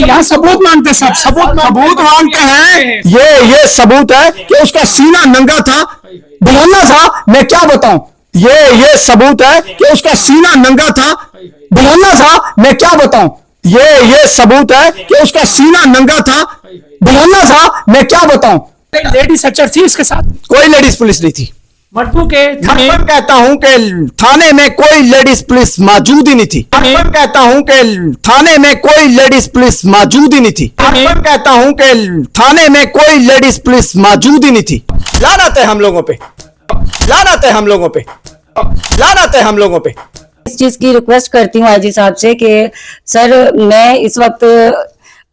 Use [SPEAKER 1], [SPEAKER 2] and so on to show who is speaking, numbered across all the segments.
[SPEAKER 1] यहाँ सबूत मांगते, सब सबूत मांगते हैं। ये सबूत है कि उसका सीना नंगा था, बहाना था, मैं क्या बताऊं। ये सबूत है कि उसका सीना नंगा था, बहाना था, मैं क्या बताऊं। ये सबूत है कि उसका सीना नंगा था, बहाना था, मैं क्या बताऊं।
[SPEAKER 2] लेडी सर्चर थी इसके साथ?
[SPEAKER 1] कोई लेडीज पुलिस नहीं थी।
[SPEAKER 2] मटकू के थाने
[SPEAKER 1] कहता हूं कि थाने में कोई लेडीज पुलिस मौजूद ही नहीं थी। कहता हूं कि थाने में कोई लेडीज पुलिस मौजूद ही नहीं थी। कहता हूं कि थाने में कोई लेडीज पुलिस मौजूद ही नहीं थी। लानत है हम लोगों पे, लानत है हम लोगों पे, लानत है हम लोगों पे।
[SPEAKER 3] इस चीज की रिक्वेस्ट करती हूँ आईजी साहब से कि सर मैं इस वक्त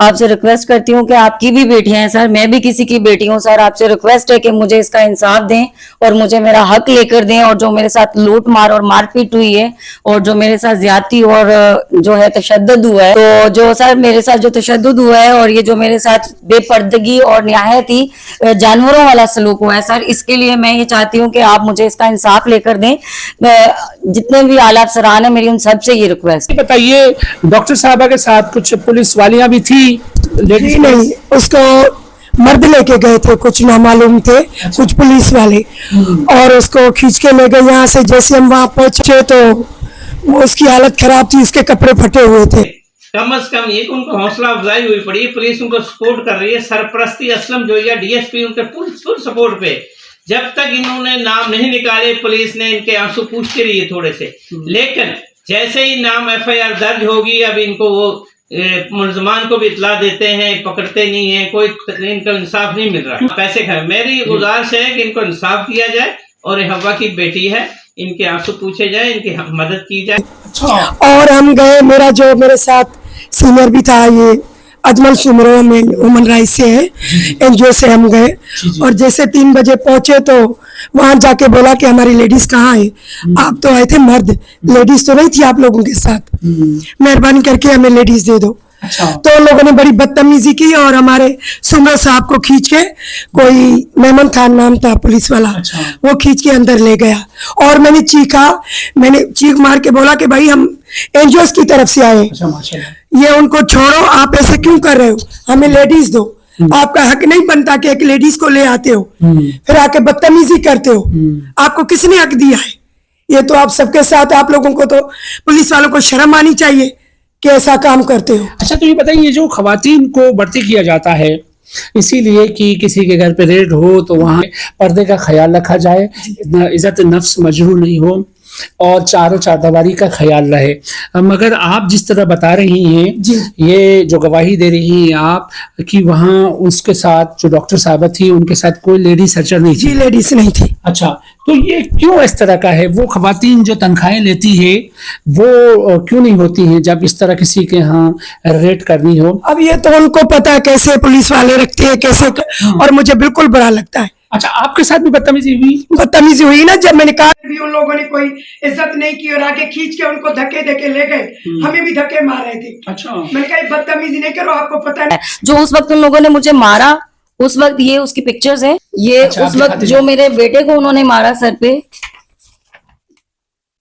[SPEAKER 3] आपसे रिक्वेस्ट करती हूँ कि आपकी भी बेटियां हैं सर, मैं भी किसी की बेटी हूँ सर। आपसे रिक्वेस्ट है कि मुझे इसका इंसाफ दें और मुझे मेरा हक लेकर दें। और जो मेरे साथ लूट मार और मारपीट हुई है और जो मेरे साथ ज्यादती और जो है तशद्दुद हुआ है, तो जो सर मेरे साथ जो तशद्दुद हुआ है और ये जो मेरे साथ बेपर्दगी और निहायत ही जानवरों वाला सलूक हुआ है सर, इसके लिए मैं ये चाहती हूँ कि आप मुझे इसका इंसाफ लेकर दें। जितने भी आला अफसरान है मेरी उन सबसे ये रिक्वेस्ट।
[SPEAKER 2] बताइए, डॉक्टर साहबा के साथ कुछ पुलिस वालियां भी थी?
[SPEAKER 4] लेडीज नहीं, उसको मर्द लेके गए थे, कुछ नामालूम थे। अच्छा। कुछ पुलिस वाले और उसको खींच के ले गए यहाँ से। जैसे हम वहाँ पहुंचे तो वो उसकी हालत खराब थी, उसके कपड़े फटे हुए थे।
[SPEAKER 5] कम से कम एक उनको हौसला अफजाई हुई पड़ी, पुलिस उनको सपोर्ट कर रही है। सरपरस्ती असलम जो है डीएसपी उनके फुल सपोर्ट पे। जब तक इन्होंने नाम नहीं निकाले पुलिस ने इनके आंसू पूछते रही थोड़े से, लेकिन जैसे ही नाम एफआईआर दर्ज होगी अब इनको वो मुलजमान को भी इतला देते हैं, पकड़ते नहीं है, कोई इनको इंसाफ नहीं मिल रहा। पैसे खाए। मेरी गुजारिश है कि इनको इंसाफ दिया जाए और हवा की बेटी है, इनके आंसू पूछे जाए, इनकी मदद की जाए।
[SPEAKER 4] और हम गए, मेरे साथ सीनियर भी था, ये अजमल सुमरो में ह्यूमन राइट्स से है, एनजीओ से हम गए। और जैसे 3 बजे पहुंचे तो वहां जाके बोला कि हमारी लेडीज कहाँ है। आप तो आए थे मर्द, लेडीज तो नहीं थी आप लोगों के साथ, मेहरबानी करके हमें लेडीज दे दो। अच्छा। तो लोगों ने बड़ी बदतमीजी की और हमारे सुमरो साहब को खींच के, कोई मेमन खान नाम था पुलिस वाला। अच्छा। वो खींच के अंदर ले गया और मैंने चीख मार के बोला कि भाई हम एनजीओ की तरफ से आए। अच्छा, ये उनको छोड़ो, आप ऐसे क्यों कर रहे हो, हमें लेडीज दो। आपका हक नहीं बनता कि एक लेडीज को ले आते हो फिर आके बदतमीजी करते हो। आपको किसने हक दिया है? ये तो आप सबके साथ, आप लोगों को तो पुलिस वालों को शर्म आनी चाहिए कि ऐसा काम करते हो।
[SPEAKER 2] अच्छा, तो ये बताइए, ये जो खवातीन को भर्ती किया जाता है इसीलिए कि किसी के घर पे रेड हो तो वहाँ पर्दे का ख्याल रखा जाए, इज्जत नफ्स मजरूह नहीं हो और चारों चारदीवारी का ख्याल रहे। मगर आप जिस तरह बता रही हैं, ये जो गवाही दे रही हैं आप कि वहाँ उसके साथ जो डॉक्टर साहबा थी उनके साथ कोई लेडी सर्चर नहीं थी?
[SPEAKER 4] जी, लेडीज नहीं थी।
[SPEAKER 2] अच्छा, तो ये क्यों इस तरह का है? वो खवातीन जो तनख्वाहें लेती है वो क्यों नहीं होती हैं जब इस तरह किसी के यहाँ रेड करनी हो?
[SPEAKER 4] अब ये तो उनको पता है कैसे पुलिस वाले रखते हैं कैसे, और मुझे बिल्कुल बुरा लगता है।
[SPEAKER 2] अच्छा, आपके साथ भी बदतमीजी हुई?
[SPEAKER 4] बदतमीजी हुई ना, जब मैंने कहा भी उन लोगों ने कोई इज्जत नहीं की और आगे खींच के उनको धक्के देके ले गए, हमें भी धक्के मार रहे थे। अच्छा। मैंने कहा बदतमीजी नहीं करो, आपको पता है
[SPEAKER 3] जो उस वक्त उन लोगों ने मुझे मारा, उस वक्त ये उसकी पिक्चर्स हैं, ये अच्छा, उस वक्त जो मेरे बेटे को उन्होंने मारा सर पे,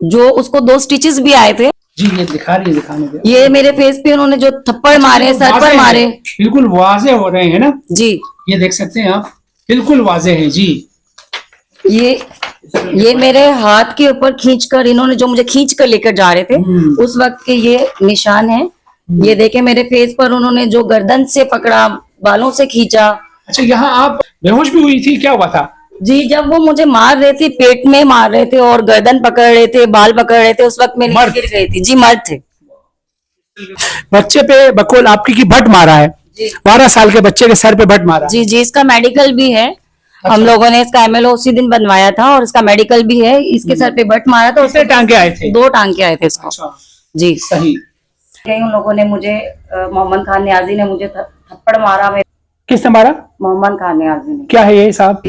[SPEAKER 3] जो उसको 2 स्टिचेस भी आए थे।
[SPEAKER 2] जी, ये दिखा रही है, दिखाने दे।
[SPEAKER 3] ये मेरे फेस पे उन्होंने जो थप्पड़ मारे, सर पर मारे,
[SPEAKER 2] बिल्कुल वाजे हो रहे हैं ना
[SPEAKER 3] जी।
[SPEAKER 2] ये देख सकते हैं आप, बिल्कुल वाजे हैं जी।
[SPEAKER 3] ये मेरे हाथ के ऊपर खींचकर इन्होंने जो मुझे खींच कर लेकर जा रहे थे उस वक्त के ये निशान है। ये देखे मेरे फेस पर उन्होंने जो गर्दन से पकड़ा, बालों से खींचा।
[SPEAKER 2] अच्छा, यहाँ आप बेहोश भी हुई थी, क्या हुआ था?
[SPEAKER 3] जी, जब वो मुझे मार रहे थे, पेट में मार रहे थे और गर्दन पकड़ रहे थे, बाल पकड़ रहे थे, उस वक्त मैं गिर गई थी। जी, मर्द थे।
[SPEAKER 2] बच्चे पे बकौल आपकी की बट मारा है, 12 साल के बच्चे के सर पे बट मारा।
[SPEAKER 3] जी जी, इसका मेडिकल भी है। अच्छा। हम लोगों ने इसका एमएलओ उसी दिन बनवाया था और इसका मेडिकल भी है। इसके सर पे बट मारा था।
[SPEAKER 2] कितने टांके आए थे?
[SPEAKER 3] 2 टांके आए थे इसको। अच्छा। जी,
[SPEAKER 2] सही।
[SPEAKER 3] उन लोगों ने मुझे, मोहम्मद खान नियाजी ने मुझे थप्पड़ मारा।
[SPEAKER 2] किसने मारा?
[SPEAKER 3] मोहम्मद खान नियाजी ने।
[SPEAKER 2] क्या है ये साहब?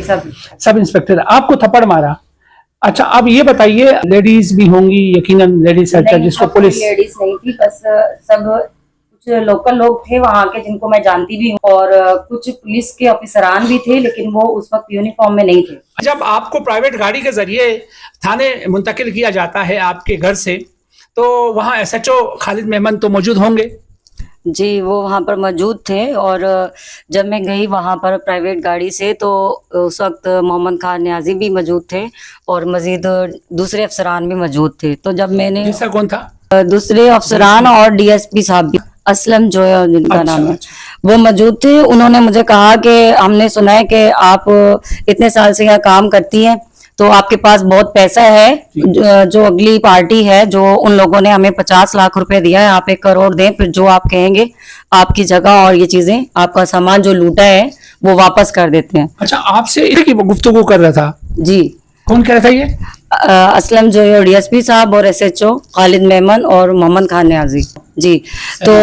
[SPEAKER 2] सब इंस्पेक्टर आपको थप्पड़ मारा? अच्छा, अब ये बताइए, लेडीज भी होंगी यकीनन, लेडीज सर्चर जिसको पुलिस?
[SPEAKER 3] लेडीज नहीं थी, बस सब कुछ लोकल लोग थे वहाँ के जिनको मैं जानती भी हूँ और कुछ पुलिस के ऑफिसरान भी थे, लेकिन वो उस वक्त यूनिफॉर्म में नहीं थे।
[SPEAKER 2] जब आपको प्राइवेट गाड़ी के जरिए थाने मुंतकिल किया जाता है आपके घर से, तो वहाँ एसएचओ खालिद मेमन तो मौजूद होंगे?
[SPEAKER 3] जी, वो वहाँ पर मौजूद थे और जब मैं गई वहाँ पर प्राइवेट गाड़ी से तो उस वक्त मोहम्मद खान न्याजी भी मौजूद थे और मजीद दूसरे अफसरान भी मौजूद थे। तो जब मैंने
[SPEAKER 2] तीसरा कौन था?
[SPEAKER 3] दूसरे अफसरान और डीएसपी साहब भी, असलम जो है जिनका नाम है, वो मौजूद थे। उन्होंने मुझे कहा कि हमने सुना है कि आप इतने साल से यहाँ काम करती हैं तो आपके पास बहुत पैसा है, जो अगली पार्टी है जो उन लोगों ने हमें 50 लाख रुपए दिया है, आप 1 करोड़ दें, फिर जो आप कहेंगे आपकी जगह और ये चीजें, आपका सामान जो लूटा है वो वापस कर देते हैं।
[SPEAKER 2] अच्छा, आपसे एक गुफ्तगू कर रहा था?
[SPEAKER 3] जी।
[SPEAKER 2] कौन कह रहा था ये?
[SPEAKER 3] असलम जो है डीएसपी साहब और एसएचओ खालिद मेमन और मोहम्मद खान न्याजी जी। तो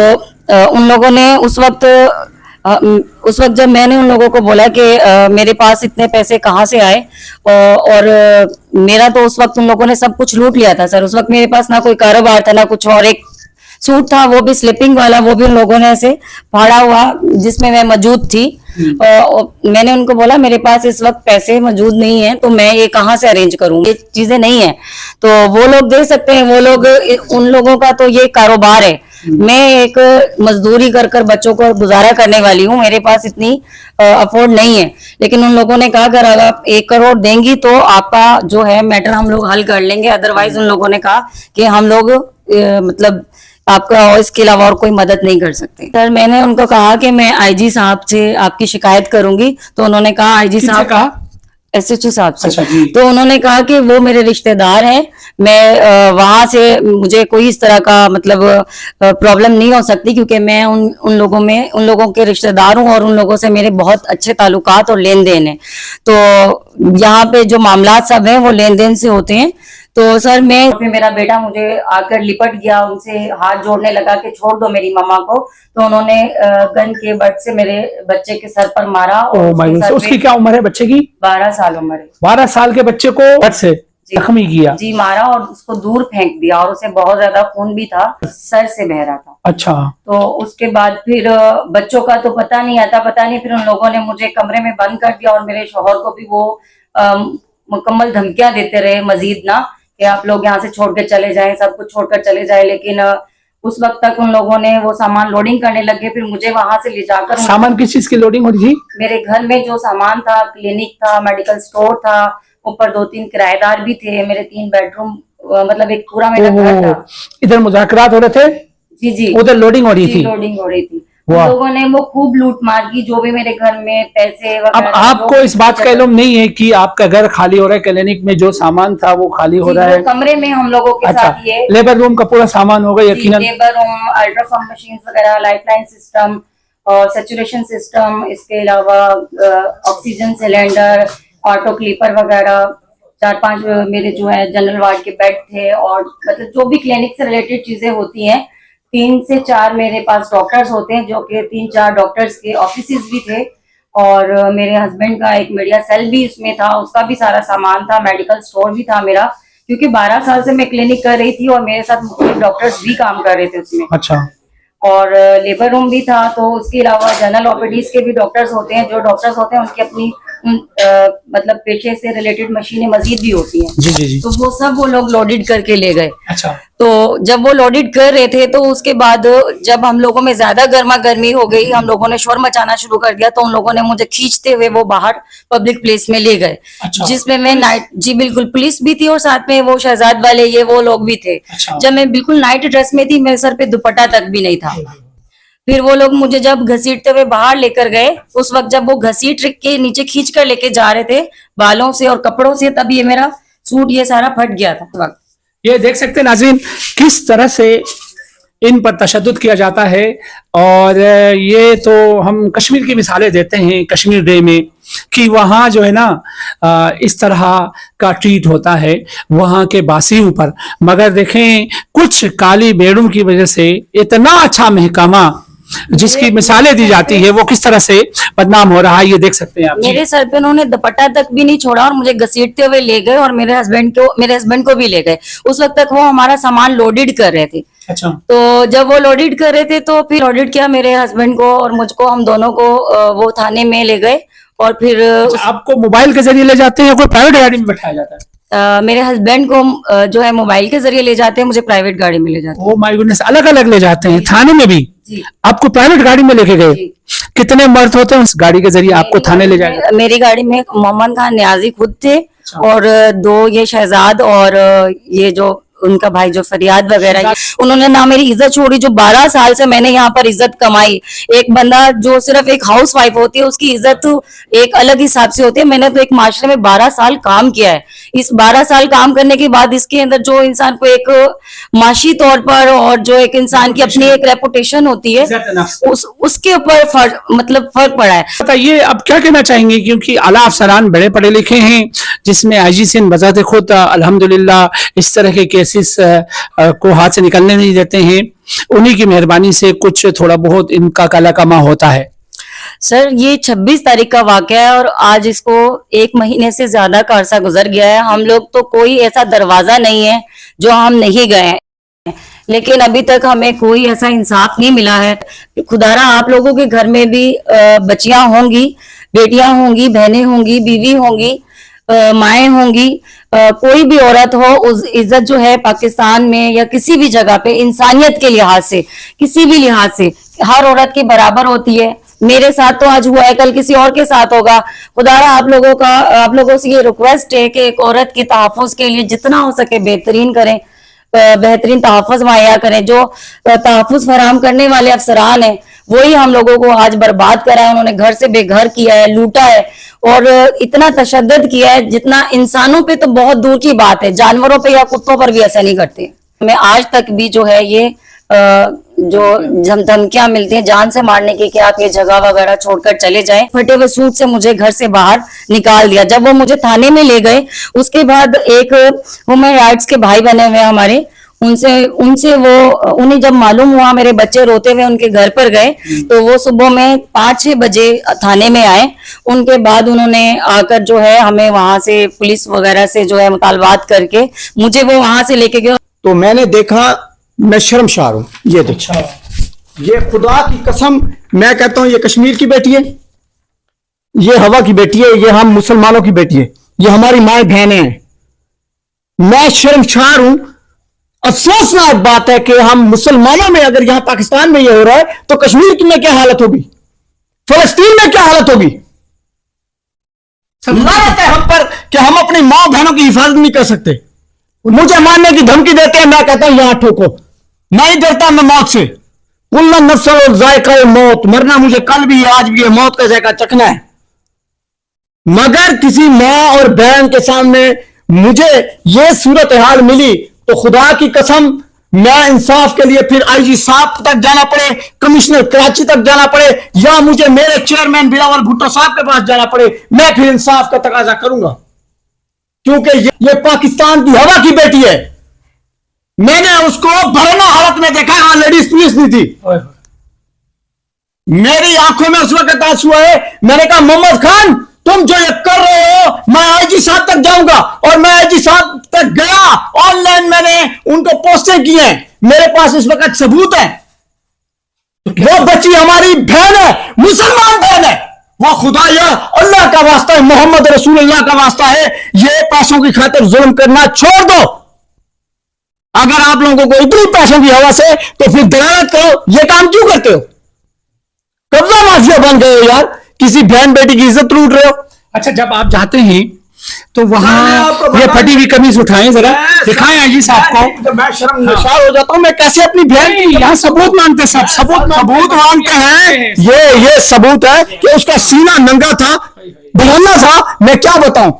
[SPEAKER 3] उन लोगों ने उस वक्त जब मैंने उन लोगों को बोला कि मेरे पास इतने पैसे कहाँ से आए और मेरा तो उस वक्त उन लोगों ने सब कुछ लूट लिया था सर। उस वक्त मेरे पास ना कोई कारोबार था ना कुछ और, एक सूट था वो भी स्लीपिंग वाला, वो भी उन लोगों ने ऐसे फाड़ा हुआ जिसमें मैं मौजूद थी। मैंने उनको बोला मेरे पास इस वक्त पैसे मौजूद नहीं है तो मैं ये कहाँ से अरेंज करूँ, ये चीजें नहीं है। तो वो लोग दे सकते हैं, वो लोग, उन लोगों का तो ये कारोबार है। मैं एक मजदूरी कर कर बच्चों को गुजारा करने वाली हूँ, मेरे पास इतनी अफोर्ड नहीं है। लेकिन उन लोगों ने कहा अगर आप 1 करोड़ देंगी तो आपका जो है मैटर हम लोग हल कर लेंगे, अदरवाइज उन लोगों ने कहा कि हम लोग मतलब आपका इसके अलावा और कोई मदद नहीं कर सकते। सर मैंने उनको कहा कि मैं आईजी साहब से आपकी शिकायत करूंगी, तो उन्होंने कहा आईजी साहब,
[SPEAKER 2] कहा
[SPEAKER 3] एसएचओ साहब से।
[SPEAKER 2] अच्छा जी।
[SPEAKER 3] तो उन्होंने कहा कि वो मेरे रिश्तेदार हैं, मैं वहां से मुझे कोई इस तरह का मतलब प्रॉब्लम नहीं हो सकती क्योंकि मैं उन लोगों के रिश्तेदार हूँ और उन लोगों से मेरे बहुत अच्छे ताल्लुकात और लेन देन है। तो यहाँ पे जो मामला सब है वो लेन देन से होते हैं। तो सर मेरा बेटा मुझे आकर लिपट गया, उनसे हाथ जोड़ने लगा कि छोड़ दो मेरी मम्मा को। तो उन्होंने गन के बट से मेरे बच्चे के सर पर मारा। और
[SPEAKER 2] उसकी क्या उम्र है बच्चे की?
[SPEAKER 3] 12 साल उम्र है।
[SPEAKER 2] 12 साल के बच्चे को बट से जख्मी किया?
[SPEAKER 3] जी, मारा और उसको दूर फेंक दिया और उसे बहुत ज्यादा खून भी था, सर से बह रहा था।
[SPEAKER 2] अच्छा।
[SPEAKER 3] तो उसके बाद फिर बच्चों का तो पता नहीं, फिर उन लोगों ने मुझे कमरे में बंद कर दिया और मेरे शौहर को भी वो मुकम्मल धमकियां देते रहे मजीद ना कि आप लोग यहाँ से छोड़ के चले जाएं, सब कुछ छोड़कर चले जाएं। लेकिन उस वक्त तक उन लोगों ने वो सामान लोडिंग करने लगे। फिर मुझे वहां से ले जाकर,
[SPEAKER 2] सामान किस चीज की लोडिंग हो रही थी?
[SPEAKER 3] मेरे घर में जो सामान था, क्लिनिक था, मेडिकल स्टोर था, ऊपर 2-3 किराएदार भी थे, मेरे 3 बेडरूम, मतलब एक पूरा मेरा घर था।
[SPEAKER 2] इधर मुज़ाकरात हो रहे थे?
[SPEAKER 3] जी जी,
[SPEAKER 2] उधर लोडिंग हो रही थी?
[SPEAKER 3] लोडिंग हो रही थी। लोगों ने वो खूब लूट मार की, जो भी मेरे घर में पैसे वगैरह।
[SPEAKER 2] अब आपको इस बात का इल्म नहीं है कि आपका घर खाली हो रहा है, क्लिनिक में जो सामान था वो खाली हो रहा है?
[SPEAKER 3] कमरे में हम लोगों के साथ ये
[SPEAKER 2] लेबर रूम का पूरा सामान होगा यकीनन?
[SPEAKER 3] लेबर रूम, अल्ट्रासाउंड मशीन वगैरह, लाइफलाइन सिस्टम और सैचुरेशन सिस्टम, इसके अलावा ऑक्सीजन सिलेंडर, ऑटो क्लीपर वगैरह, 4-5 मेरे जो है जनरल वार्ड के बेड थे और मतलब जो भी क्लिनिक से रिलेटेड चीजें होती हैं। 3 से 4 मेरे पास डॉक्टर्स होते हैं, जो कि 3-4 डॉक्टर्स के ऑफिसेज भी थे और मेरे हस्बैंड का एक मीडिया सेल भी इसमें था, उसका भी सारा सामान था, मेडिकल स्टोर भी था मेरा, क्योंकि 12 साल से मैं क्लिनिक कर रही थी और मेरे साथ मुख्तलिफ डॉक्टर्स भी काम कर रहे थे उसमें।
[SPEAKER 2] अच्छा।
[SPEAKER 3] और लेबर रूम भी था। तो उसके अलावा जनरल ओपीडीज के भी डॉक्टर्स होते हैं, जो डॉक्टर्स होते हैं उनकी अपनी मतलब पेशे से रिलेटेड मशीनें मजीद भी होती हैं।
[SPEAKER 2] जी जी जी।
[SPEAKER 3] तो वो सब वो लोग लोडेड करके ले गए।
[SPEAKER 2] अच्छा।
[SPEAKER 3] तो जब वो लोडेड कर रहे थे तो उसके बाद जब हम लोगों में ज्यादा गर्मा गर्मी हो गई, हम लोगों ने शोर मचाना शुरू कर दिया, तो उन लोगों ने मुझे खींचते हुए वो बाहर पब्लिक प्लेस में ले गए।
[SPEAKER 2] अच्छा।
[SPEAKER 3] जिसमें मैं नाइट, जी बिल्कुल, पुलिस भी थी और साथ में वो शहजाद वाले ये वो लोग भी थे।
[SPEAKER 2] अच्छा।
[SPEAKER 3] जब मैं बिल्कुल नाइट ड्रेस में थी, मेरे सर पे दुपट्टा तक भी नहीं था। फिर वो लोग मुझे जब घसीटते हुए बाहर लेकर गए, उस वक्त जब वो घसीट के नीचे खींच कर लेके जा रहे थे बालों से और कपड़ों से, तब ये मेरा सूट ये सारा फट गया था उस वक्त।
[SPEAKER 2] ये देख सकते हैं नाज़रीन किस तरह से इन पर तशद्दुद किया जाता है। और ये तो हम कश्मीर की मिसालें देते हैं कश्मीर डे में कि वहाँ जो है ना इस तरह का ट्रीट होता है वहाँ के बासियों पर, मगर देखें कुछ काली बेड़ों की वजह से इतना अच्छा महकमा जिसकी मिसालें दी जाती है वो किस तरह से बदनाम हो रहा है, ये देख सकते हैं आप।
[SPEAKER 3] मेरे सर पे उन्होंने दुपट्टा तक भी नहीं छोड़ा और मुझे घसीटते हुए ले गए और मेरे हस्बैंड को भी ले गए। उस वक्त तक वो हमारा सामान लोडेड कर रहे थे।
[SPEAKER 2] अच्छा।
[SPEAKER 3] तो जब वो लोडेड कर रहे थे तो फिर लोडेड किया मेरे हस्बैंड को और मुझको, हम दोनों को वो थाने में ले गए। और फिर
[SPEAKER 2] आपको मोबाइल के जरिए ले जाते हैं या कोई प्राइवेट गाड़ी में बैठाया जाता है?
[SPEAKER 3] मेरे हस्बैंड को जो है मोबाइल के जरिए ले जाते हैं, मुझे प्राइवेट गाड़ी में ले जाते
[SPEAKER 2] ओ माय गुडनेस, अलग अलग ले जाते हैं थाने में भी?
[SPEAKER 3] जी।
[SPEAKER 2] आपको प्राइवेट गाड़ी में लेके गए?
[SPEAKER 3] जी।
[SPEAKER 2] कितने मर्द होते हैं उस गाड़ी के जरिए आपको थाने ले जाए?
[SPEAKER 3] मेरी गाड़ी में मोहम्मद खान न्याजी खुद थे और दो ये शहजाद और ये जो उनका भाई जो फरियाद वगैरह, उन्होंने ना मेरी इज्जत छोड़ी। जो 12 साल से मैंने यहाँ पर इज्जत कमाई, एक बंदा जो सिर्फ एक हाउस वाइफ होती है उसकी इज्जत एक अलग हिसाब से होती है। मैंने तो एक माशरे में 12 साल काम किया है। इस 12 साल काम करने के बाद इसके अंदर जो इंसान को एक माशी तौर पर और जो एक इंसान की अपनी एक रेपुटेशन होती है उसके ऊपर फर्क पड़ा है।
[SPEAKER 2] बताइए अब क्या कहना चाहेंगे, क्योंकि आला अफसरान बड़े पढ़े लिखे हैं, जिसमें आईजी सिंध बजाते खुद अल्हम्दुलिल्लाह इस तरह के केसेस को हाथ से निकलने नहीं देते हैं, उन्हीं की मेहरबानी से कुछ थोड़ा बहुत इनका काला कमा होता है।
[SPEAKER 3] सर ये 26 तारीख का वाकया है और आज इसको 1 महीने से ज्यादा का अरसा गुजर गया है। हम लोग तो कोई ऐसा दरवाजा नहीं है जो हम नहीं गए हैं, लेकिन अभी तक हमें कोई ऐसा इंसाफ नहीं मिला है। खुदारा आप लोगों के घर में भी बच्चियां होंगी, बेटियां होंगी, बहनें होंगी, बीवी होंगी, माएँ होंगी, कोई भी औरत हो, उस इज्जत जो है पाकिस्तान में या किसी भी जगह पे इंसानियत के लिहाज से, किसी भी लिहाज से हर औरत की बराबर होती है। मेरे साथ तो आज हुआ है, कल किसी और के साथ होगा। खुदारा आप लोगों से ये रिक्वेस्ट है कि एक औरत की तहफ़्फ़ुज़ के लिए जितना हो सके बेहतरीन करें, बेहतरीन तहफ़्फ़ुज़ मुहैया करें। जो तहफ़्फ़ुज़ फराहम करने वाले अफसरान हैं वही हम लोगों को आज बर्बाद करा है। उन्होंने घर से बेघर किया है, लूटा है और इतना तशद्दुद किया है जितना इंसानों पे तो बहुत दूर की बात है, जानवरों पे या कुत्तों पर भी ऐसा नहीं करते। मैं आज तक भी जो है ये जो धमकियां मिलती हैं जान से मारने की कि आप ये जगह वगैरह छोड़कर चले जाएं, फटे हुए सूट से मुझे घर से बाहर निकाल दिया। जब वो मुझे थाने में ले गए उसके बाद एक ह्यूमन राइट्स के भाई बने हुए हमारे, उनसे वो उन्हें जब मालूम हुआ मेरे बच्चे रोते हुए उनके घर पर गए तो वो सुबह में 5-6 बजे थाने में आए। उनके बाद उन्होंने आकर जो है हमें वहां से पुलिस वगैरह से जो है मुतालबात करके मुझे वो वहां से लेके गए।
[SPEAKER 1] तो मैंने देखा, मैं शर्मशार हूं। ये देखो, ये खुदा की कसम मैं कहता हूं ये कश्मीर की बेटी है, ये हवा की बेटी है, ये हम मुसलमानों की बेटी है, ये हमारी माए बहनें हैं। मैं शर्मशार हूं। अफसोसनाक बात है कि हम मुसलमानों में अगर यहां पाकिस्तान में ये हो रहा है तो कश्मीर की में क्या हालत होगी, फलस्तीन में क्या हालत होगी। लानत है हम पर कि हम अपनी मां बहनों की हिफाजत नहीं कर सकते। मुझे मारने की धमकी देते हैं, मैं कहता हूं यहां ठोको, मैं ही डरता मैं मौत से। कुल्ला नफ्स जायका मौत, मरना मुझे कल भी है, आज भी है, मौत का जायका चखना है। मगर किसी मां और बहन के सामने मुझे ये सूरत हाल मिली तो खुदा की कसम मैं इंसाफ के लिए फिर आईजी साहब तक जाना पड़े, कमिश्नर कराची तक जाना पड़े, या मुझे मेरे चेयरमैन बिलावल भुट्टो साहब के पास जाना पड़े, मैं फिर इंसाफ का तकाजा करूंगा। क्योंकि ये पाकिस्तान की हवा की बेटी है। मैंने उसको भरना हालत में देखा, वहां लेडीज पुलिस नहीं थी। मेरी आंखों में उस वक्त आंसू आए। मैंने कहा मोहम्मद खान तुम जो ये कर रहे हो, मैं आईजी साहब तक जाऊंगा। और मैं आईजी साहब तक गया, ऑनलाइन मैंने उनको पोस्टें की हैं, मेरे पास इस वक्त सबूत है। वो बच्ची हमारी बहन है, मुसलमान बहन है। वो खुदा या अल्लाह का वास्ता है, मोहम्मद रसूलुल्लाह का वास्ता है, ये पैसों की खातिर जुल्म करना छोड़ दो। अगर आप लोगों को इतनी पैसों की हवा से तो फिर दलालत करो। ये काम क्यों करते हो? कब्जा माफिया बन गए हो यार, किसी बहन बेटी की इज्जत लूट रहे हो।
[SPEAKER 2] अच्छा, जब आप जाते हैं तो वहां ये फटी हुई कमीज उठाएं, जरा दिखाएं आईजी साहब को।
[SPEAKER 1] मैं शर्मसार हो जाता हूं, मैं कैसे अपनी बहन,
[SPEAKER 2] यहाँ सबूत मांगते, सब
[SPEAKER 1] सबूत मांगते हैं। ये सबूत है कि उसका सीना नंगा था, बहाना था। मैं क्या बताऊं,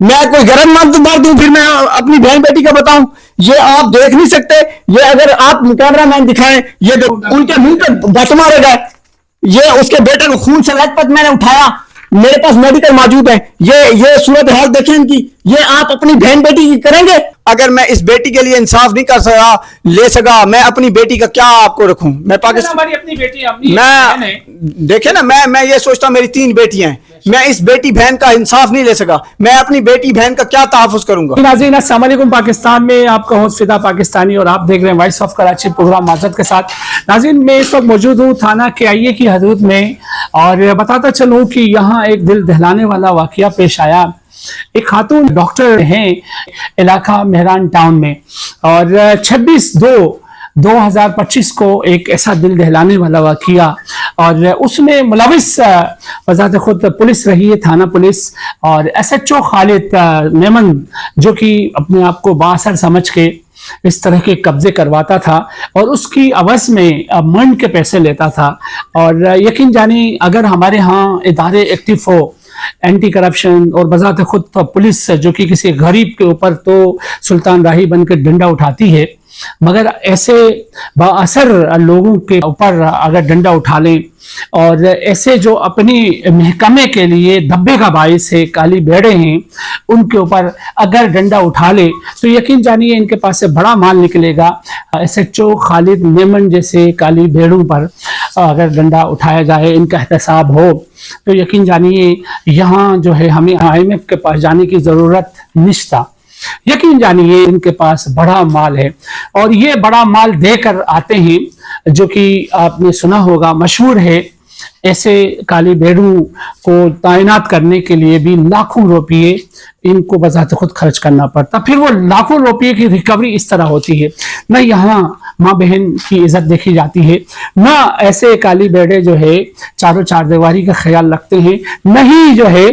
[SPEAKER 1] मैं कोई गरम मार दूं फिर मैं अपनी बहन बेटी का बताऊं? ये आप देख नहीं सकते। ये अगर आप कैमरामैन दिखाएं, ये उनके मुंह पे बट मारे गए। ये उसके बेटे को खून से लथपथ मैंने उठाया, मेरे पास मेडिकल मौजूद है। ये सूरत हाल देखें इनकी। ये आप अपनी बहन बेटी की करेंगे? अगर मैं इस बेटी के लिए इंसाफ नहीं कर सका, ले सका, मैं अपनी बेटी का क्या आपको रखूं? मैं पाकिस्तान,
[SPEAKER 2] हमारी अपनी बेटी, अपनी
[SPEAKER 1] मैं देखे ना, मैं ये सोचता हूं मेरी 3 बेटियां हैं, मैं इस बेटी बहन का इंसाफ नहीं ले सका, मैं अपनी बेटी बहन का क्या तहफ़्फ़ुज़ करूंगा?
[SPEAKER 2] नाज़रीन अस्सलाम वालेकुम, पाकिस्तान में आपका होस्ट फिदा पाकिस्तानी और आप देख रहे हैं voice of Karachi programme Majid के साथ। नाज़रीन मैं इस वक्त मौजूद हूँ थाना KIA की हदूद में और बताता चलूँ कि यहाँ एक दिल दहलाने वाला वाकया पेश आया। एक खातून डॉक्टर हैं इलाका मेहरान टाउन में, और 26/2/2025 को एक ऐसा दिल दहलाने वाला वाकया, और उसमें मुलविस वज़ात खुद पुलिस रही है, थाना पुलिस, और SHO खालिद मेमन, जो कि अपने आप को बाअसर समझ के इस तरह के कब्जे करवाता था और उसकी अवज में मंड के पैसे लेता था। और यकीन जानी अगर हमारे यहाँ इदारे एक्टिव हो, एंटी करप्शन, और बजाते खुद तो पुलिस जो कि किसी गरीब के ऊपर तो सुल्तान राही बनकर डंडा उठाती है, मगर ऐसे बाअसर लोगों के ऊपर अगर डंडा उठा लें, और ऐसे जो अपनी महकमे के लिए धब्बे का बाइस है, काली भेड़े हैं, उनके ऊपर अगर डंडा उठा ले तो यकीन जानिए इनके पास से बड़ा माल निकलेगा। SHO खालिद मेमन जैसे काली भेड़ों पर अगर डंडा उठाया जाए, इनका एहतसाब हो, तो यकीन जानिए यहाँ जो है हमें IMF के पास जाने की ज़रूरत निश्ता। यकीन जानिए इनके पास बड़ा माल है, और ये बड़ा माल देकर आते हैं, जो कि आपने सुना होगा, मशहूर है। ऐसे काली भेड़ों को तैनात करने के लिए भी लाखों रुपये इनको बजाते खुद खर्च करना पड़ता, फिर वो लाखों रुपये की रिकवरी इस तरह होती है। न यहाँ माँ बहन की इज्जत देखी जाती है, न ऐसे काली भेड़े जो है चारों चार दीवारी का ख्याल रखते हैं, न ही जो है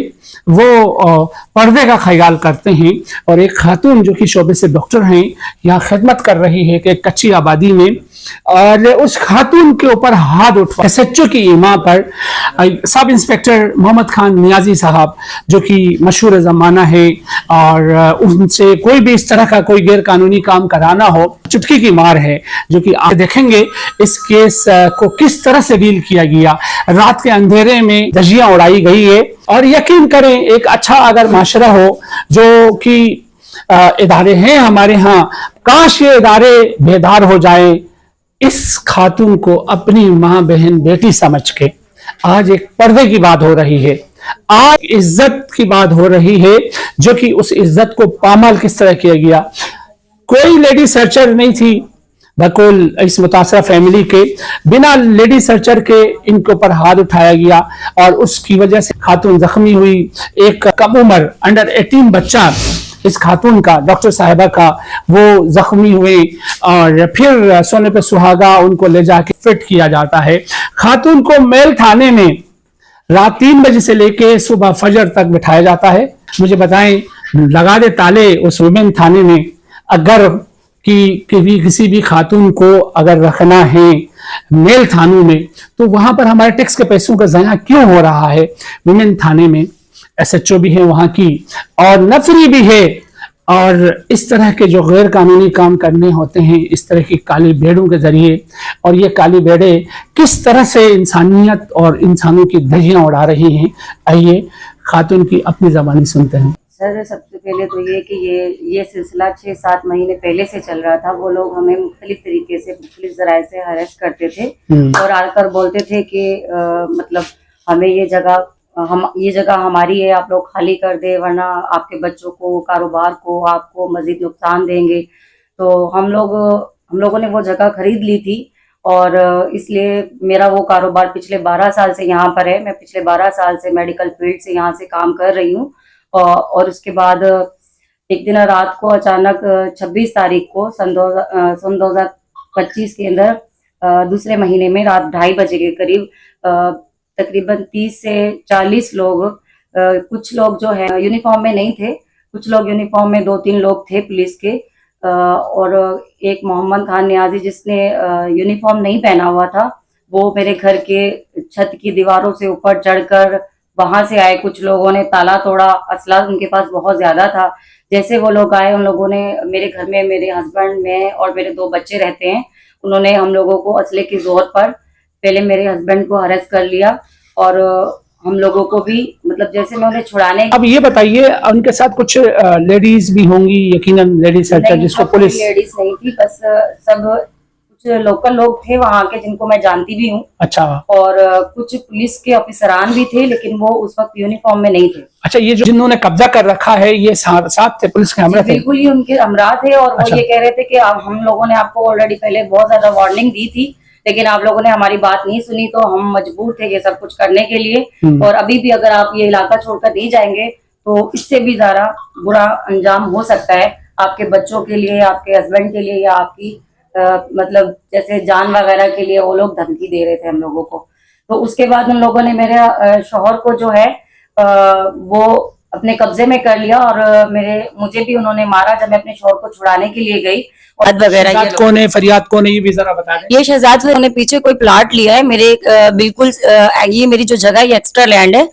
[SPEAKER 2] वो पर्दे का ख्याल करते हैं। और एक खातून जो कि शोबे से डॉक्टर हैं, यहाँ खिदमत कर रही है कि कच्ची आबादी में, और उस खातून के ऊपर हाथ उठवा SHO की इमा पर सब इंस्पेक्टर मोहम्मद खान नियाजी साहब, जो कि मशहूर ज़माना है, और उनसे कोई भी इस तरह का कोई गैर कानूनी काम कराना हो, चुटकी की मार है। जो कि आप देखेंगे इस केस को किस तरह से डील किया गया, रात के अंधेरे में धज्जियां उड़ाई गई है। और यकीन करें एक अच्छा अगर माशरा हो, जो कि इदारे हैं हमारे यहाँ, काश ये इदारे बेदार हो जाए, इस खातून को अपनी माँ बहन बेटी समझ के। आज एक पर्दे की बात हो रही है, आज इज्जत की बात हो रही है, जो कि उस इज्जत को पामाल किस तरह किया गया। कोई लेडी सर्चर नहीं थी बकुल इस मुतासरा फैमिली के, बिना लेडी सर्चर के इनके ऊपर हाथ उठाया गया, और उसकी वजह से खातून जख्मी हुई। एक कम उम्र अंडर 18 बच्चा इस खातून का, डॉक्टर साहिबा का, वो जख्मी हुए, और फिर सोने पे सुहागा उनको ले जाके फिट किया जाता है। खातून को मेल थाने में रात 3 बजे से लेके सुबह फजर तक बिठाया जाता है। मुझे बताएं, लगा दे ताले उस वुमेन थाने में, अगर कि किसी भी खातून को अगर रखना है मेल थानों में, तो वहां पर हमारे टैक्स के पैसों का ज़ाया क्यों हो रहा है। वुमेन थाने में SHO भी है वहां की, और नफरी भी है, और इस तरह के जो गैर कानूनी काम करने होते हैं इस तरह की काली भेड़ों के जरिए, और ये काली भेड़े किस तरह से इंसानियत और इंसानों की धज्जियां उड़ा रही हैं, आइए खातून की अपनी ज़बानी सुनते हैं।
[SPEAKER 3] सर, सबसे पहले तो ये कि ये सिलसिला 6-7 महीने पहले से चल रहा था। वो लोग हमें मुख्तलिफ तरीके से, मुख्तलिफ ज़राए से हरेस करते थे, और आकर बोलते थे कि मतलब हमें ये जगह हमारी है, आप लोग खाली कर दे, वरना आपके बच्चों को, कारोबार को, आपको मजीद नुकसान देंगे। तो हम लोगों ने वो जगह खरीद ली थी, और इसलिए मेरा वो कारोबार पिछले 12 साल से यहाँ पर है। मैं पिछले 12 साल से मेडिकल फील्ड से यहाँ से काम कर रही हूँ। और उसके बाद एक दिन रात को अचानक 26 तारीख को सन 2025 के अंदर दूसरे महीने में रात 2:30 बजे के करीब तकरीबन 30 से 40 लोग, कुछ लोग जो है यूनिफॉर्म में नहीं थे, कुछ लोग यूनिफॉर्म में, 2-3 लोग थे पुलिस के, और एक मोहम्मद खान नियाजी जिसने यूनिफॉर्म नहीं पहना हुआ था, वो मेरे घर के छत की दीवारों से ऊपर चढ़कर वहां से आए। कुछ लोगों ने ताला तोड़ा, असला उनके पास बहुत ज्यादा था। जैसे वो लोग आए, उन लोगों ने मेरे घर में, मेरे हस्बैंड, मैं और मेरे 2 बच्चे रहते हैं, उन्होंने हम लोगों को असले की जोर पर पहले मेरे हस्बैंड को अरेस्ट कर लिया, और हम लोगों को भी, मतलब जैसे मैं उन्हें छुड़ाने।
[SPEAKER 2] अब ये बताइए, उनके साथ कुछ लेडीज भी होंगी यकीनन, लेडीज सर्चर जिसको पुलिस।
[SPEAKER 3] लेडीज नहीं थी, बस सब कुछ लोकल लोग थे वहाँ के जिनको मैं जानती भी हूँ।
[SPEAKER 2] अच्छा।
[SPEAKER 3] और कुछ पुलिस के अफसरान भी थे, लेकिन वो उस वक्त यूनिफॉर्म में नहीं थे।
[SPEAKER 2] अच्छा, ये जो जिन्होंने कब्जा कर रखा है ये साथ थे, पुलिस के हमरा थे?
[SPEAKER 3] बिल्कुल, ये उनके हमरा थे, और
[SPEAKER 2] अच्छा।
[SPEAKER 3] वो ये कह रहे थे कि हम लोगों ने आपको ऑलरेडी पहले बहुत ज्यादा वार्निंग दी थी, लेकिन आप लोगों ने हमारी बात नहीं सुनी, तो हम मजबूर थे ये सब कुछ करने के लिए, और अभी भी अगर आप ये इलाका छोड़कर नहीं जाएंगे तो इससे भी ज्यादा बुरा अंजाम हो सकता है आपके बच्चों के लिए, आपके हस्बैंड के लिए, या आपकी मतलब जैसे जान वगैरह के लिए वो लोग धमकी दे रहे थे हम लोगों को। तो उसके बाद उन लोगों ने मेरे शौहर को जो है वो अपने कब्जे में कर लिया, और मुझे भी उन्होंने मारा जब मैं अपने शौहर को छुड़ाने के लिए गई। और वगैरह
[SPEAKER 2] शहजाद कौन है, फरियाद कौन है, ये भी जरा बता दें।
[SPEAKER 3] ये शहजाद है, उन्होंने पीछे कोई प्लाट लिया है मेरे बिल्कुल ये मेरी जो जगह है ये एक्स्ट्रा लैंड है,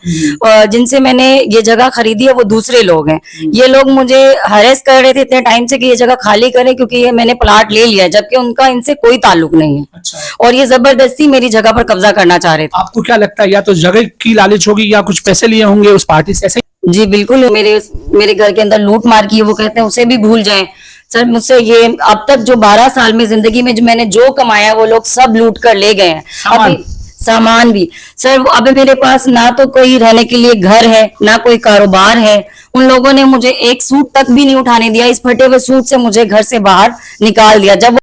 [SPEAKER 3] जिनसे मैंने ये जगह खरीदी है वो दूसरे लोग हैं। ये लोग मुझे हरेस कर रहे थे इतने टाइम से कि ये जगह खाली करें क्योंकि ये मैंने प्लाट ले लिया है, जबकि उनका इनसे कोई ताल्लुक नहीं है।
[SPEAKER 2] अच्छा,
[SPEAKER 3] और ये जबरदस्ती मेरी जगह पर कब्जा करना चाह रहे थे।
[SPEAKER 2] आपको क्या लगता है, या तो जगह की लालच होगी या कुछ पैसे लिए होंगे उस पार्टी से, ऐसे?
[SPEAKER 3] जी बिल्कुल, मेरे घर के अंदर लूट मार की है, वो कहते हैं उसे भी भूल जाएं। सर मुझसे ये अब तक जो 12 साल में जिंदगी में जो मैंने जो कमाया वो लोग सब लूट कर ले गए हैं। अभी सामान भी सर, अभी मेरे पास ना तो कोई रहने के लिए घर है ना कोई कारोबार है। उन लोगों ने मुझे एक सूट तक भी नहीं उठाने दिया, इस फटे हुए सूट से मुझे घर से बाहर निकाल दिया। जब